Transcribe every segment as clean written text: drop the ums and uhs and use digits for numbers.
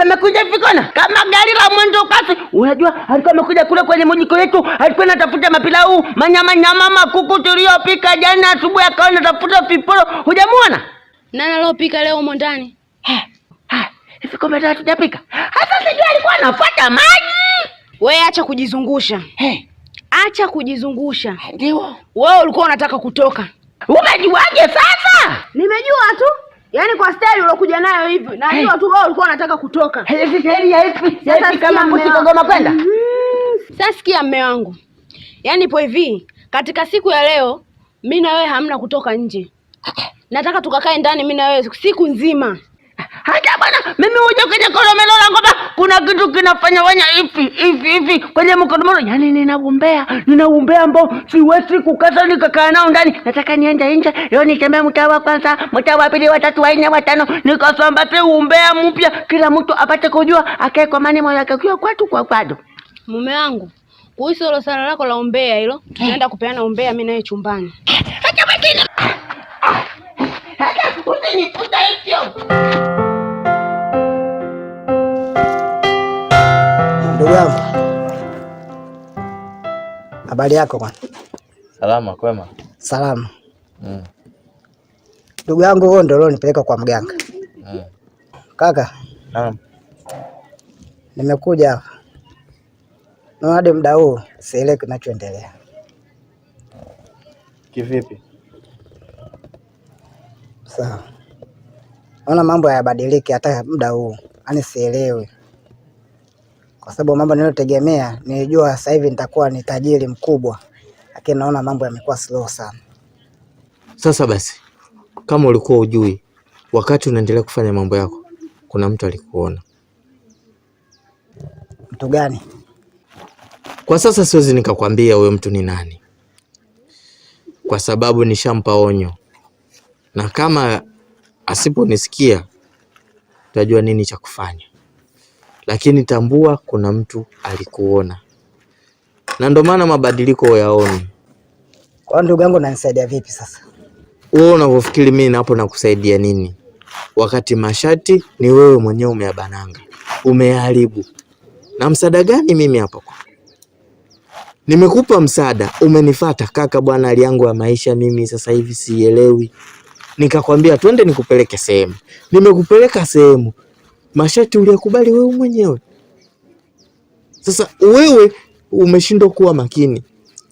amekuja vikona kama gari la mwendo kasi. Unajua alikuwa amekuja kule kwenye mjiko yetu, alikuwa anatafuta mapilau, manyama makuku tuliyopika jana asubuhi, akawa anatafuta viporo. Hujamuona? Nani aliyopika leo humo ndani? Hivi kombe tatu hujapika? Hata sijui alikuwa anafuata maji. Wewe acha kujizungusha. Acha kujizungusha. Ndio. Wewe ulikuwa unataka kutoka. Umejuaje sasa? Nimejua tu. Yaani kwa style ulokuja nayo hivi. Najua tu wewe ulikuwa unataka kutoka. Hivi style ya hivi. Sasa kama msikogoma kwenda. Sasa sikia mme wangu. Yaani ipo hivi, katika siku ya leo mimi na wewe hamna kutoka nje. Nataka tukakae ndani mimi na wewe siku nzima. Hata bwana, mimi uje kwenye kolomelo langu ba kuna kitu kinafanya wanya hivi kwenye mkono. Yaani ninaumbea ambao siwezi kukata nikakaa nao ndani. Nataka niende nje. Leo nitembee mtaa wa kwanza, mtaa wa pili, wa tatu, wa nne, wa tano, nikasambate umbea mpya, kila mtu apate kujua, akae kwa maneno yake kwa kwetu kwa kwado. Mume wangu, kuhusu hilo sala lako la umbea hilo, tunaenda kupeana umbea mimi nawe chumbani. Hata basi. Hata usinifuta hivyo. Ndugu yangu, habari yako bwana? Salama, kwema? Salama. Ndugu yangu, wewe ndio nipeleka kwa mganga. Kaka. Naam. Nimekuja hapa. Na hadi muda huu sielewi kinachoendelea. Kivipi? Sawa. Naona mambo hayabadiliki hata muda huu. Yaani sielewi. Kwa sababu mambo niliyotegemea, nilijua sasa hivi nitakuwa ni tajiri mkubwa. Lakini naona mambo yamekuwa slow sana. Sasa basi, kama ulikuwa ujui, wakati unaendelea kufanya mambo yako, kuna mtu alikuona. Mtu gani? Kwa sasa siwezi nikakwambia huyo mtu ni nani, kwa sababu nishampa onyo. Na kama asiponisikia, utajua nini cha kufanya. Lakini tambua kuna mtu alikuona. Na ndio maana mabadiliko yaoni. Kwa ndugu yangu unanisaidia vipi sasa? Wewe unavyofikiri mimi napo nakusaidia nini? Wakati mashati ni wewe mwenyewe umeyabananga. Umeharibu. Na msaada gani mimi hapo? Nimekupa msaada, umenifuata kaka bwana, hali yangu ya maisha mimi sasa hivi sielewi. Nikakwambia twende nikupeleke sehemu. Nimekupeleka sehemu. Mashati uliyakubali wewe mwenyewe. Sasa wewe umeshindwa kuwa makini.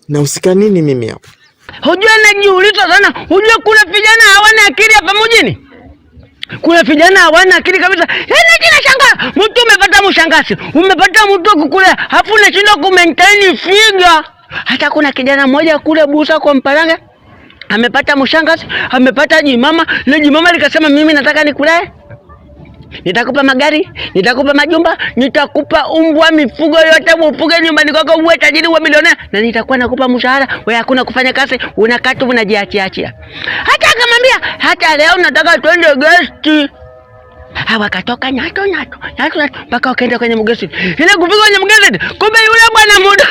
Na usika nini mimi hapa? Hujua najiuliza sana. Hujua kuna vijana hawana akili hapa mjini. Kuna vijana hawana akili kabisa. Yaani kinashangaa. Mtu umepata mshangazi, umepata mtu kukulea, afu unashindwa kumaintain figa. Hata kuna kijana mmoja kule Busa kwa Mparange, amepata mshangazi, amepata jimama, na jimama likasema mimi nataka nikulee. Nitakupa magari, nitakupa majumba, nitakupa umbwa, mifugo yote ufuge nyumbani kwako, uwe tajiri, uwe milionea, na nitakuwa nakupa mshahara. Wewe hakuna kufanya kazi, unakaa tu unajiachia. Hata akamwambia hata leo nataka twende guest. Hawakatoka nyato mpaka wakaenda kwenye mgesi. Ile kufika kwenye mgesi, kumbe yule bwana muda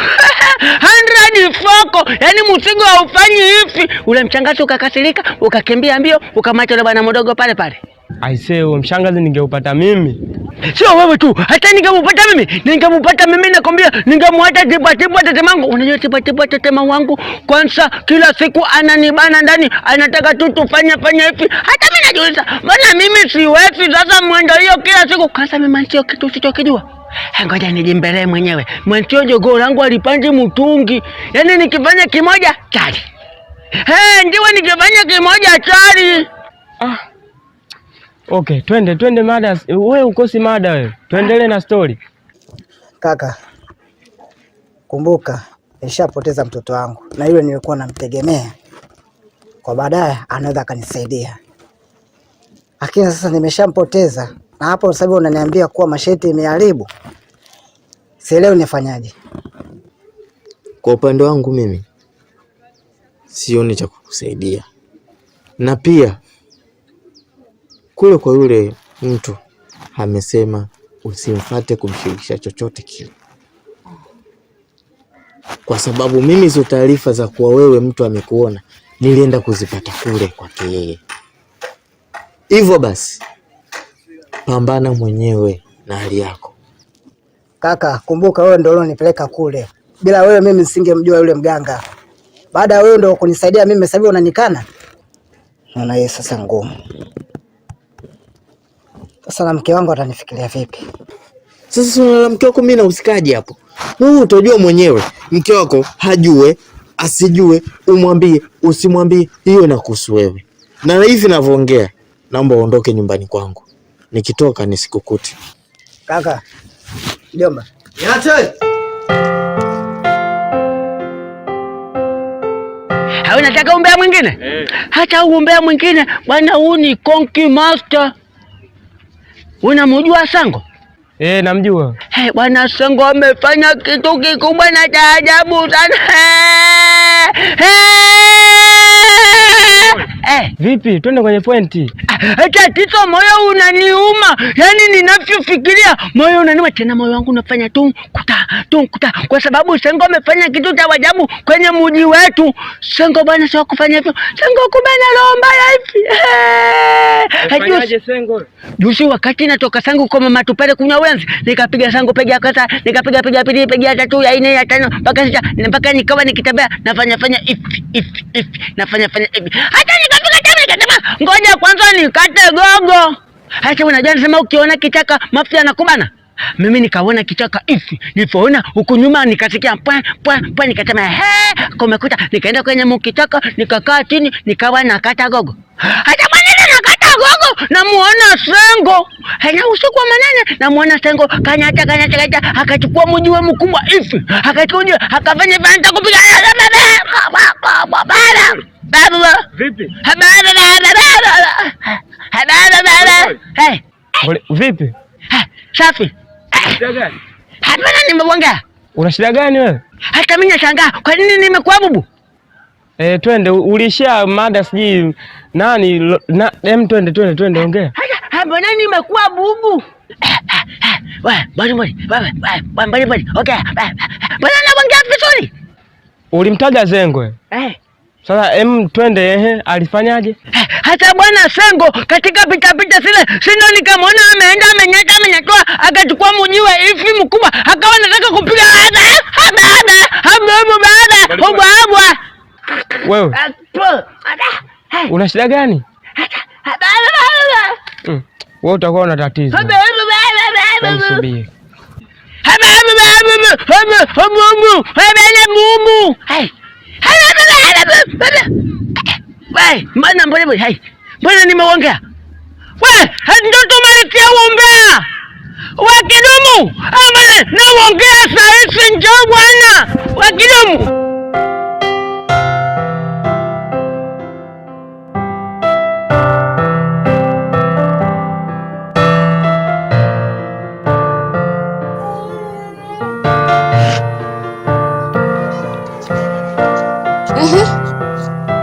100 foko, yani msigo haufanyi hivi. Ule mshangazi ukakasirika, ukakimbia mbio, ukamwacha yule bwana mdogo pale pale. Aisee, mshangazi ningeupata mimi. Sio wewe tu, hata ningemupata mimi nakwambia, ningemwacha tipa tetemangu. Unajua tipa tetema wangu kwanza kila siku ananibana ndani, anataka tu tufanye hivi. Hata mimi najiuliza, mbona mimi siwezi sasa mwendo hiyo kila siku? Kwanza mimi sio kitu usichokijua. Ngoja nijimbelee mwenyewe. Mwenzio jogoo langu alipandi mtungi. Yaani nikifanya kimoja chali. Ndiwe nikifanya kimoja chali. Okay, twende mada. Wewe ukosi mada wewe. Tuendelee na story. Kaka, kumbuka nishapoteza mtoto wangu, na yule nilikuwa namtegemea kwa baadaye anaweza akanisaidia. Lakini sasa nimeshampoteza, na hapo sasa unaniambia kuwa masheti imeharibu. Sielewi nifanyaje. Kwa upande wangu mimi sioni cha kukusaidia. Na pia kule kwa yule mtu amesema usimfuate kumshirikisha chochote kile. Kwa sababu mimi hizo taarifa za kuwa wewe mtu amekuona nilienda kuzipata kule kwake yeye. Hivyo basi pambana mwenyewe na hali yako. Kaka, kumbuka wewe ndio ulionipeleka kule. Bila wewe mimi nisingemjua yule mganga. Baada ya wewe ndio kunisaidia mimi, sasa hivi unanikana. Naona yeye sasa ngumu. Sasa na mke wangu atanifikiria vipi? Sasa na mke wako mimi nahusikaje hapo? Wewe utajua mwenyewe. Mke wako hajue, asijue, umwambie, usimwambie, hiyo inakuhusu wewe. Na hivi ninavyoongea, naomba uondoke nyumbani kwangu. Nikitoka nisikukuti. Kaka, mjomba. Niache. Hawe nataka umbea mwingine? Hata umbea mwingine, bwana huu ni Konki Master. Unamjua Sango? Namjua. Bwana Sango amefanya kitu kikubwa na cha ajabu sana. Vipi? Twende kwenye pointi. Tatizo moyo unaniuma. Yaani ninavyofikiria moyo unaniuma tena, moyo wangu unafanya tunkuta kwa sababu Sango amefanya kitu cha ajabu kwenye mji wetu. Sango bwana sio kufanya hivyo. Sango kubana roho mbaya hivi. Fanyaje Sango? Juzi wakati natoka Sango kwa mama tupale kunywa wenzi, nikapiga Sango pega kwanza, nikapiga pili pega tatu ya 4 ya 5 mpaka nikawa nikitembea nafanya hivi. Nafanya hivi. Hata nikapiga tena nikasema ngoja kwanza nikate gogo. Hata unajua nasema ukiona kichaka mafia yanakubana. Mimi nikaona kichaka hivi. Nilipoona huku nyuma nikasikia pwa nikasema kumekuta. Nikaenda kwenye mkichaka nikakaa chini nikawa nakata gogo. Hata manene nakata gogo namuona Sango. Hana usiku wa manene namuona Sango kanyata akachukua mjiwe mkubwa hivi. Akakuja akafanya banda kupiga baba. Vipi? Vipi? Safi. Shida gani? Hapana, nimeongea. Una shida gani wewe? Hata mimi nashangaa kwa nini nimekuwa bubu. Twende, ulisha mada siji nani twende ongea. Mbona nimekuwa bubu? Bali. Okay. Mbona naongea vizuri? Ulimtaja Zengwe. Sasa twende alifanyaje? Hata bwana Sango katika pita zile sino nikamwona ameenda amenyatoa akachukua mjiwe hivi mkubwa akawa anataka kupiga baada. Wewe una shida gani? Wewe utakuwa una tatizo. Subiri. Mbona nimeongea? Ndio tumalikia uombea. Wakidumu. Bwana naongea sasa njoo bwana. Wakidumu.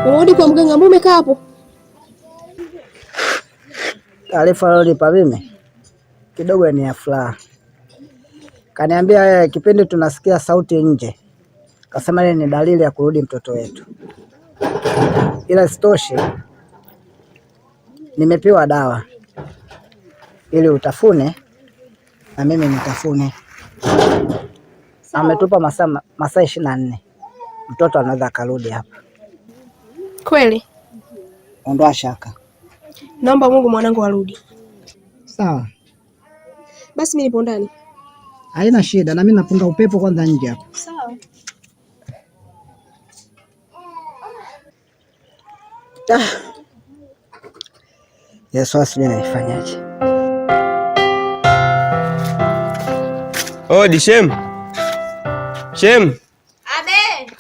Unarudi kwa mganga, mbona umekaa hapo? Taarifa aliyonipa mimi kidogo ni ya furaha. Kaniambia kipindi tunasikia sauti nje, kasema ile ni dalili ya kurudi mtoto wetu. Ila sitoshe, nimepewa dawa ili utafune na mimi nitafune. Ametupa masaa 24. Mtoto anaweza akarudi hapa. Kweli? Ondoa shaka. Naomba Mungu mwanangu arudi. Sawa. Basi mimi nipo ndani. Haina shida, na mimi napunga upepo kwanza nje hapo. Sawa. Yesu asije nifanyaje. Odi Shem. Abe.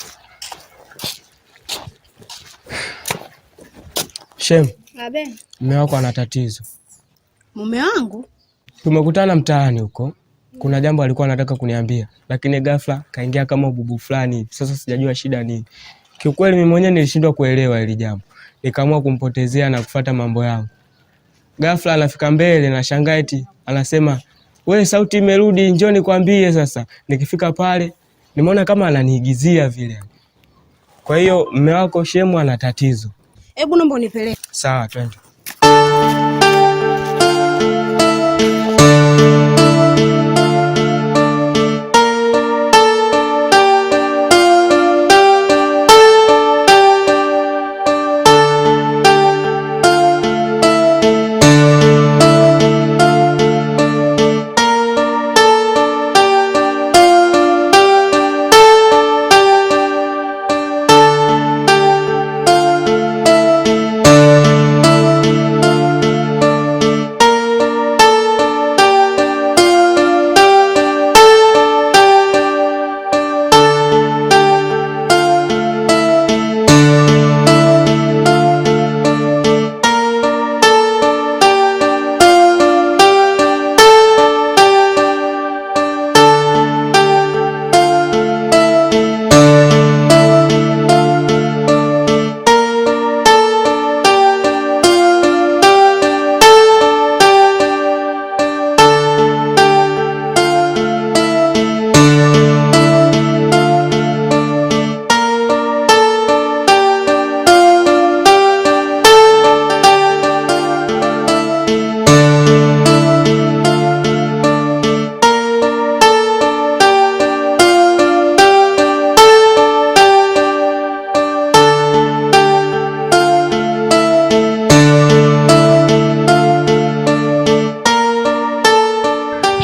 Shem. Abe. Mume wako ana tatizo. Mume wangu? Tumekutana mtaani huko. Kuna jambo alikuwa anataka kuniambia, lakini ghafla kaingia kama bubu fulani. Sasa sijajua shida nini. Kiukweli mimi mwenyewe nilishindwa kuelewa hili jambo. Nikaamua kumpotezea na kufuata mambo yangu. Ghafla anafika mbele na shangaa eti anasema, "Wewe sauti imerudi, njoo nikwambie sasa." Nikifika pale, nimeona kama ananiigizia vile. Kwa hiyo mume wako Shemu ana tatizo. Hebu naomba unipeleke. Sawa, twende.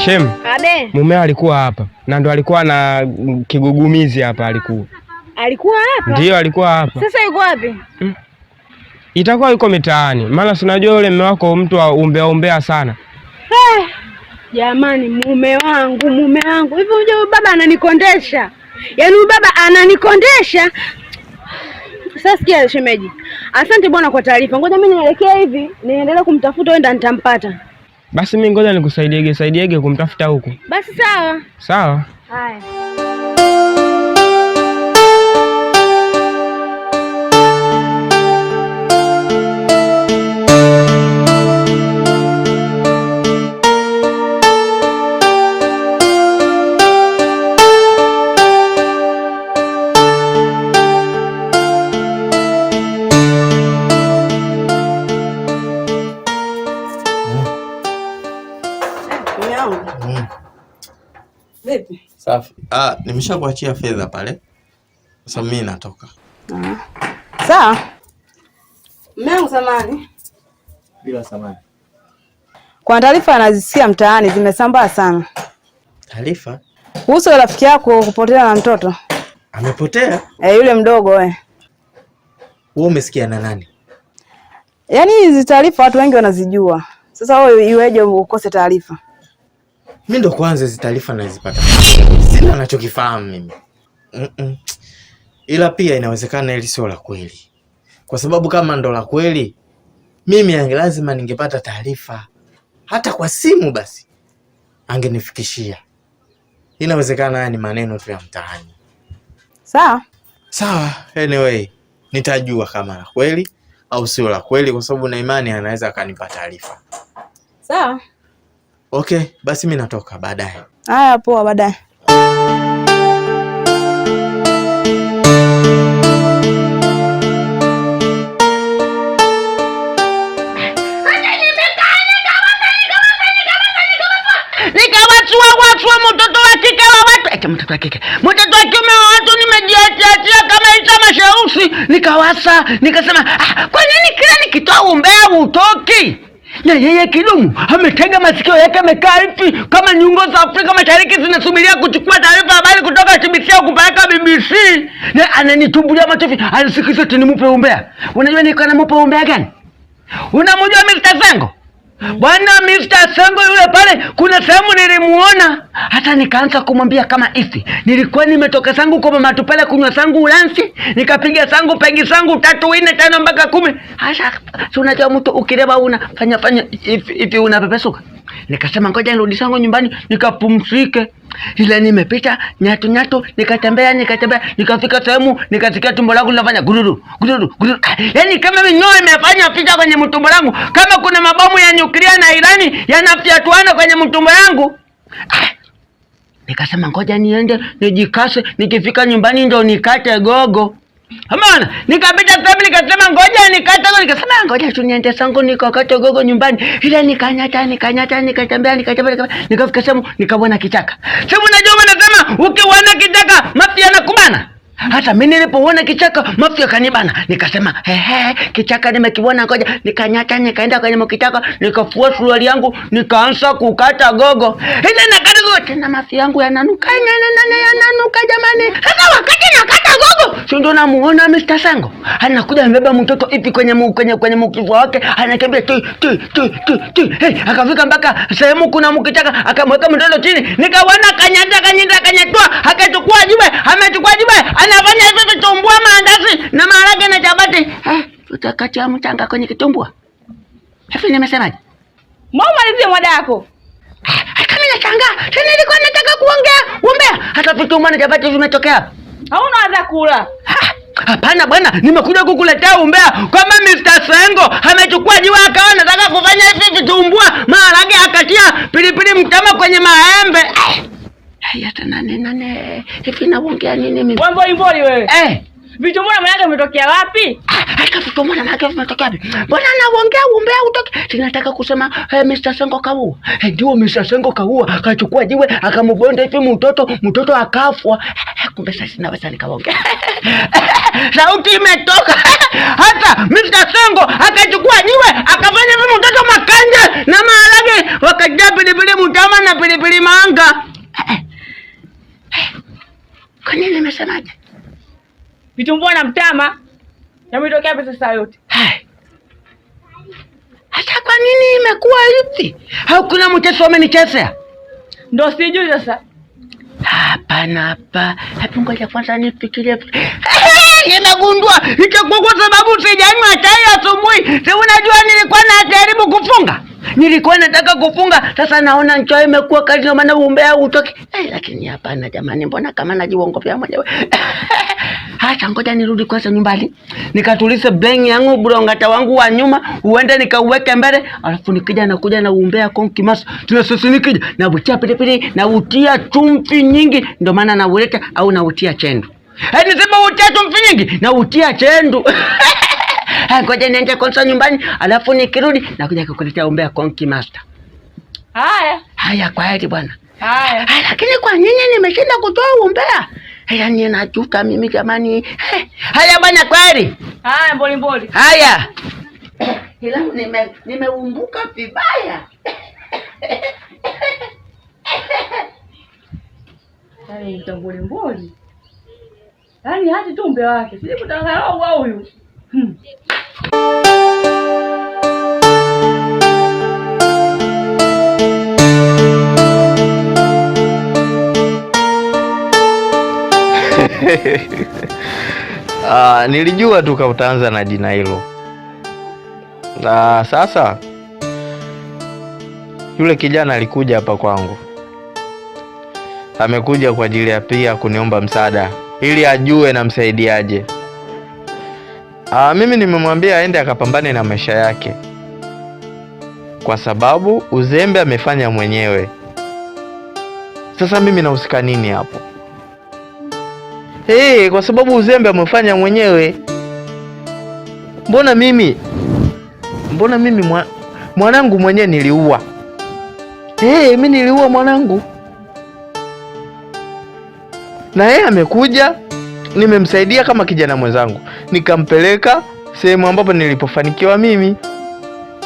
Shem. Abe. Mumeo alikuwa hapa na ndo alikuwa na kigugumizi hapa Alikuwa hapa? Ndio alikuwa hapa. Sasa yuko wapi? Itakuwa yuko mitaani. Maana si unajua yule mume wako mtu wa umbea sana. Jamani, mume wangu. Hivi unajua baba ananikondesha. Yaani baba ananikondesha. Sasa sikia shemeji. Asante bwana kwa taarifa. Ngoja mimi nielekea hivi, niendelee kumtafuta wewe, ndo nitampata. Basi mimi ngoja nikusaidie kumtafuta huko. Basi sawa. Sawa. Haya. Vipi? Safi. Nimeshakuachia fedha pale. Sasa mimi natoka. Sawa. Mimi samani. Bila samani. Kwa taarifa anazisikia mtaani zimesambaa sana. Taarifa? Kuhusu rafiki yako kupotea na mtoto. Amepotea? Yule mdogo wewe. Wewe umesikia na nani? Yaani hizi taarifa watu wengi wanazijua. Sasa wewe iweje ukose taarifa? Mimi ndo kwanza hizo taarifa nazipata. Sina anachokifahamu mimi. Ila pia inawezekana hili sio la kweli. Kwa sababu kama ndo la kweli, mimi lazima ningepata taarifa. Hata kwa simu basi angenifikishia. Inawezekana haya ni maneno tu ya mtaani. Sawa, anyway, nitajua kama la kweli au sio la kweli, kwa sababu na imani anaweza akanipa taarifa. Sawa. Okay, basi mimi natoka baadaye. Haya, poa, baadaye. Mtoto wa kike. Mtoto wa kiume wa watu nimejiatia kama hizo mashausi. Nikawasa, nikasema, kwa nini kila nikitoa umbea utoki? Na yeye kidumu ametega masikio yake amekaa hivi kama nyungo za Afrika Mashariki zinasubiria kuchukua taarifa habari kutoka TBC au kupeleka BBC. Na ananitumbulia macho hivi, anisikiza tena nimupe umbea. Unajua niko na mupe umbea gani? Unamjua Mr. Sengo? Bwana Mr. Sengo yule pale, kuna sehemu nilimuona hata nikaanza kumwambia kama hivi. Nilikuwa nimetoka sangu kwa mama tupele kunywa sangu ulansi, nikapiga sangu pegi sangu 3 4 5 mpaka 10. Hasa si unajua mtu ukireba unafanya hivi unapepesuka. Nikasema ngoja nirudi sangu nyumbani nikapumzike. Ila nimepita nyatu nikatembea nikafika sehemu nikasikia tumbo langu linafanya gururu. Yaani kama minyoo imefanya picha kwenye mtumbo langu, kama kuna mabomu ya nyuklia na Irani yanafyatuana kwenye mtumbo yangu. Nikasema ngoja niende nijikase, nikifika nyumbani ndo nikate gogo. Hamana, nikapita sehemu nikasema ngoja nikate gogo, nikasema ngoja tu niende sangu nikakate gogo nyumbani. Ila nikanyata nikatembea nikafika sehemu nikaona kichaka. Sema unajua wanasema ukiona kichaka mafia yanakubana. Hata mimi nilipoona kichaka mafia kanibana. Nikasema kichaka nimekiona, ngoja nikanyata nikaenda kwenye kichaka nikafua suruali yangu nikaanza kukata gogo. Ile nakata gogo tena mafia yangu yananuka jamani. Sasa wakati nakata gogo si ndo namuona Mr. Sengo anakuja amebeba mtoto hivi kwenye mkifua wake, anatembea tu. Akafika mpaka sehemu kuna mkichaka akamweka mtoto chini, nikaona kanyatua akachukua jiwe, amechukua jiwe anafanya hivi vitumbua maandazi na maharage na chapati. Utakati ya mchanga kwenye kitumbua. Hivi nimesemaje? Malizie mwada yako. Kama nashangaa, tena nilikuwa nataka kuongea umbea. Hata vitumbua na chapati vimetokea hapa. Hauna adha kula. Hapana bwana, nimekuja kukuletea umbea kama Mr. Sengo amechukua jiwe akawa anataka kufanya hivi vitumbua maharage akatia pilipili mtama kwenye maembe. Haya tena nene hivi naongea nini mimi? Mboli wewe. Vitumbua maana yake vimetokea wapi? Hata vitumbua maana yake vimetokea wapi? Mbona anaongea umbea utoke? Tunataka kusema Mr. Sengo kaua. Ndio Mr. Sengo kaua. Kachukua jiwe akamubonda hivi mtoto akafwa. Kumbe sasa naweza nikaongea. Sauti imetoka. Hata Mr. Sengo akachukua jiwe akafanya hivi mtoto makanja na maharage wakajaa pilipili mtama na pilipili manga. Kwa nini nimesemaje? Vitumbua na mtama yametokea pesa sasa yote. Hata kwa nini imekuwa hivi? Au kuna mchezo amenichezea? Ndio sijui sasa. Hapana. Hapo ngoja kwanza nifikirie. Nimegundua itakuwa kwa sababu sijanywa chai asubuhi. Sasa unajua nilikuwa najaribu kufunga. Nilikuwa nataka kufunga. Sasa naona njaa imekuwa kali na maana umbea utoke. Lakini hapana jamani, mbona kama najiongopea mwenyewe. Acha ngoja nirudi kwanza nyumbani. Nikatulize brain yangu, brongata wangu wa nyuma, uende nikauweke mbele, alafu nikija na umbea konki mas. Tunasisi nikija na utia pilipili na utia chumvi nyingi, ndio maana na uleta au na utia chendu. Nisema utia chumvi nyingi na utia chendu. Ngoja niende kwanza nyumbani, alafu nikirudi nakuja kukuletea umbea konki master. Haya kwa heri bwana. Lakini kwa nini nimeshinda kutoa umbea? Yaani najuta mimi jamani. Haya bwana kweli. Mboli. Haya. Ila nimeumbuka vibaya. Yaani mboli. Yaani hadi tumbe wake. Sije kutangana au huyu. Nilijua tu utaanza na jina hilo. Na sasa yule kijana alikuja hapa kwangu. Amekuja kwa ajili ya pia kuniomba msaada ili ajue namsaidiaje. Mimi nimemwambia aende akapambane na maisha yake, kwa sababu uzembe amefanya mwenyewe. Sasa mimi nahusika nini hapo? Kwa sababu uzembe amefanya mwenyewe. Mbona mimi mwanangu mwenyewe niliua. Mimi niliua mwanangu. Na yeye amekuja, nimemsaidia kama kijana mwenzangu, nikampeleka sehemu ambapo nilipofanikiwa mimi.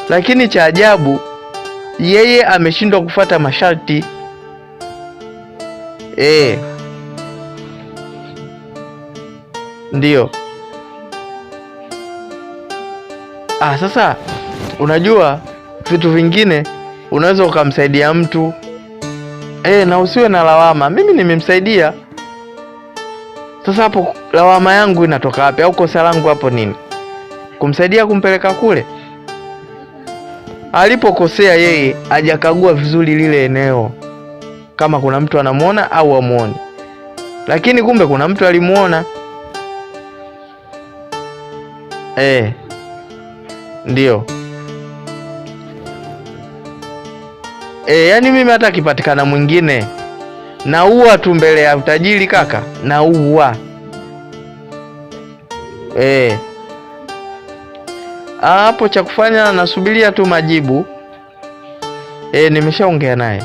Lakini cha ajabu, yeye ameshindwa kufuata masharti. Ndio. Sasa unajua vitu vingine unaweza ukamsaidia mtu na usiwe na lawama. Mimi nimemsaidia. Sasa hapo lawama yangu inatoka wapi? Au kosa langu hapo nini? Kumsaidia kumpeleka kule? Alipokosea yeye hajakagua vizuri lile eneo, kama kuna mtu anamuona au amuone. Lakini kumbe kuna mtu alimuona. Ndio. Yaani mimi hata akipatikana mwingine naua tu mbele ya utajiri kaka, naua. Hapo cha kufanya nasubiria tu majibu. Nimeshaongea naye.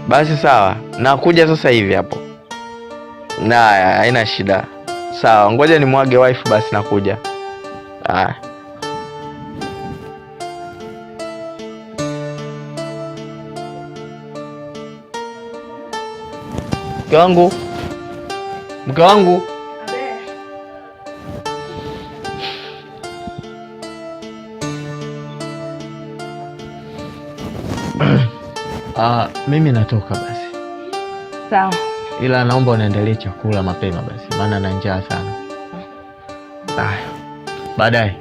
Basi sawa, nakuja sasa hivi hapo. Haina shida. Sawa, ngoja nimwage wife basi nakuja. Mke wangu. Mimi natoka basi. Sawa. Ila naomba unaendelee chakula mapema basi, maana na njaa sana. Baadaye.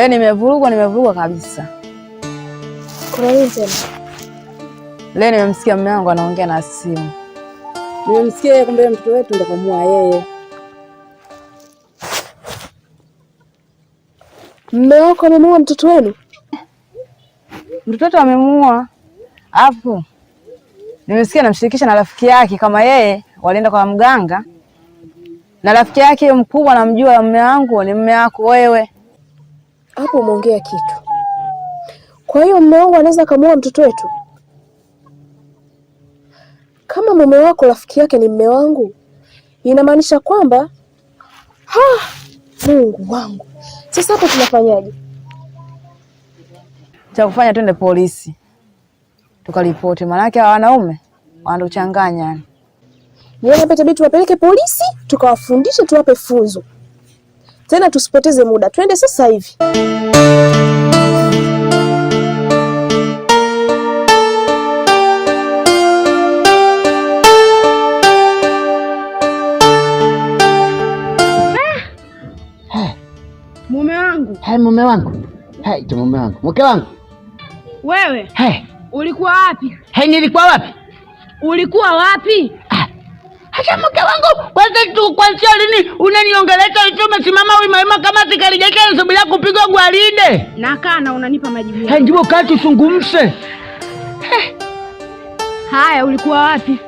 Yaani nimevurugwa kabisa. Kuna nini tena? Leo nimemsikia mume wangu anaongea na simu. Nimemsikia yeye, kumbe mtoto wetu ndo kamua yeye. Mume wako amemuua mtoto wenu? Mtoto wetu amemuua. Hapo nimesikia namshirikisha na rafiki yake kama yeye walienda kwa mganga. Na rafiki yake mkubwa namjua mume wangu ni mume wako wewe. Hapo umeongea kitu. Kwa hiyo mume wangu anaweza kumuua mtoto wetu? Kama mume wako rafiki yake ni mume wangu, inamaanisha kwamba Mungu wangu. Sasa hapo tunafanyaje? Cha kufanya twende polisi. Tukaripoti, maanake wanaume wanatuchanganya. Itabidi tuwapeleke polisi, tukawafundishe, tuwape funzo. Tena tusipoteze muda. Twende sasa hivi. Mume wangu. Mume wangu. Mume wangu. Mke wangu. Wewe. Ulikuwa wapi? Nilikuwa wapi? Ulikuwa wapi? Acha mke wangu, kwanza lini unaniongeleza hicho umesimama wima kama askari jeshi anasubiria kupigwa gwaride? Nakaa na unanipa majibu. Ndio kaa tuzungumze. Haya, ulikuwa wapi?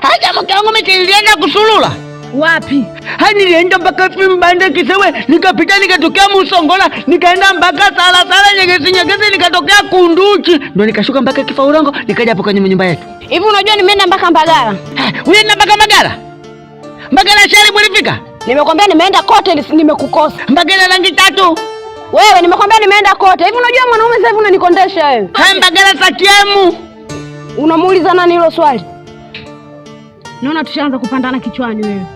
Acha mke wangu, nilienda kusulula. Wapi? Nilienda mpaka Mbande Kisewe, nikapita nikatokea Musongola, nikaenda mpaka Sala Nyegezi, nikatokea Kunduchi, ndio nikashuka mpaka Kifaurango, nikaja hapo kwenye nyumba yetu. Hivi unajua nimeenda mpaka Mbagala? Ulienda mpaka Mbagala? Mbagala shari ulifika? Nimekwambia nimeenda kote, nimekukosa. Mbagala rangi tatu. Wewe nimekwambia nimeenda kote. Hivi unajua mwanaume sasa hivi unanikondesha wewe. Mbagala sakiemu. Unamuuliza nani hilo swali? Naona tushaanza kupandana kichwani wewe.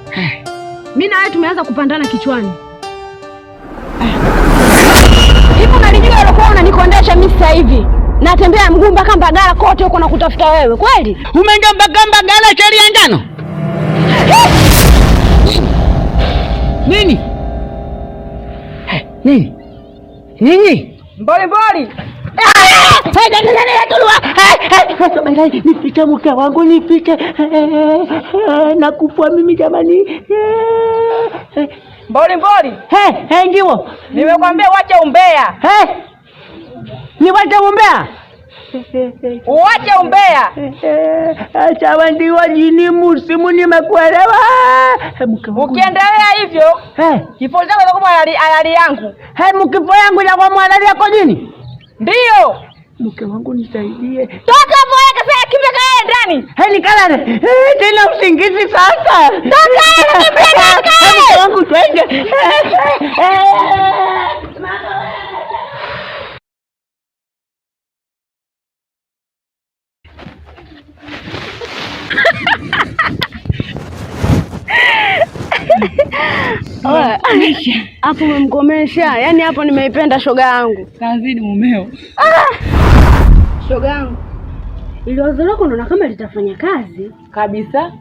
Mimi na wewe tumeanza kupandana kichwani. Hivi unalijua ulikuwa unanikondesha mimi sasa hivi? Natembea mguu mpaka Mbagala kote huko nakutafuta wewe, kweli? Umeenda mpaka Mbagala shari ya njano? Nini? Nini? Mboli. Nipite mke wangu, nipite. Nakufua mimi jamani. Mboli. Ndio. Nimekwambia wacha umbea. Niwache umbea? Uache umbea. Sawa, ndio jini musimu, nimekuelewa. Ukiendelea hivyo, kifo chako kitakuwa halali yangu. Mkifo yangu ya kwa mwalali yako jini? Ndio. Mke wangu nisaidie. Toka hapo wewe, kasa kimbe kae ndani. Nikalale. Tena usingizi sasa. Toka kimbe kae. Mke wangu twende. Hapo umemkomesha. Yaani hapo nimeipenda shoga yangu. Kazidi mumeo. Shoga yangu. Ili wazo lako unaona kama litafanya kazi Kabisa.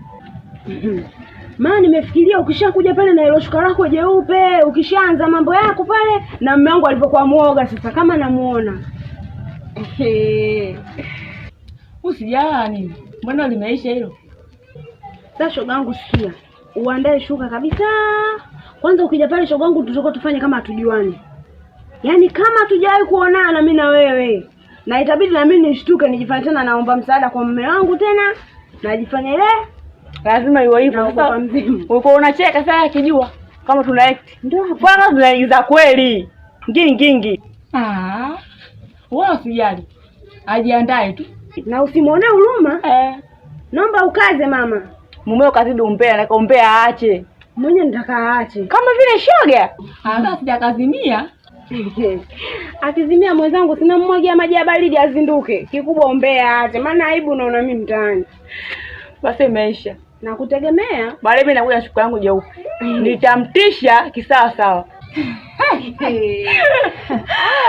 Maana nimefikiria ukishakuja pale na ile shuka lako jeupe, ukishaanza mambo yako pale na mume wangu alipokuwa muoga sasa kama namuona. Usijala nini? Mbona limeisha hilo? Sasa shoga yangu sikia. Uandae shuka kabisa. Kwanza ukija pale shoga yangu tutakuwa tufanye kama hatujuani. Yaani kama hatujawahi kuonana mimi na wewe. Na itabidi na mimi nishtuke nijifanye tena naomba msaada kwa mume wangu tena. Najifanya ile lazima iwe hivyo. Sasa mzimu. Uko unacheka sasa akijua kama tuna act. Ndio hapo. Bwana tunaigiza kweli. Ngingi. Wewe usijali. Ajiandae tu. Na usimuone huruma. Naomba ukaze mama. Mumeo kazidi umbea na kaombea aache. Mwenye nitaka aache. Kama vile shoga. Sasa sijakazimia. Akizimia mwenzangu sina mmwagia maji ya baridi azinduke. Kikubwa ombea aache. Maana aibu naona mimi mtaani. Basi imeisha. Na kutegemea. Bale mimi nakuja shuka yangu jeupe. Nitamtisha kisawa sawa.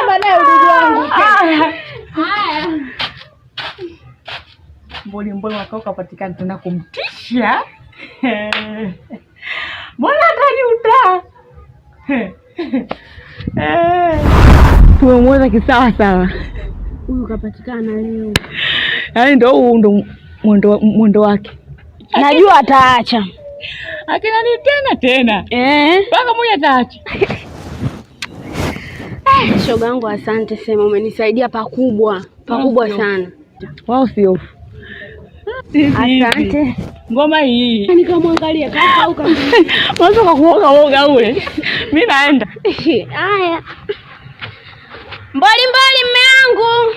Baadaye udugu wangu. Haya. Mbona wakao kapatikana tena kumtisha? Mbona ndani uta? Tumemweza kisawa sawa. Huyu kapatikana leo. Yaani ndio huu ndo mwendo wake. Najua ataacha. Akina ni tena. Mpaka mmoja ataacha. Shoga yangu asante sema umenisaidia pakubwa sana. Wao sio hofu. Asante. Ngoma hii. Nikamwangalia kaka au kama. Mwanzo kuoga ule. Mimi naenda. Haya. Mbali mme wangu.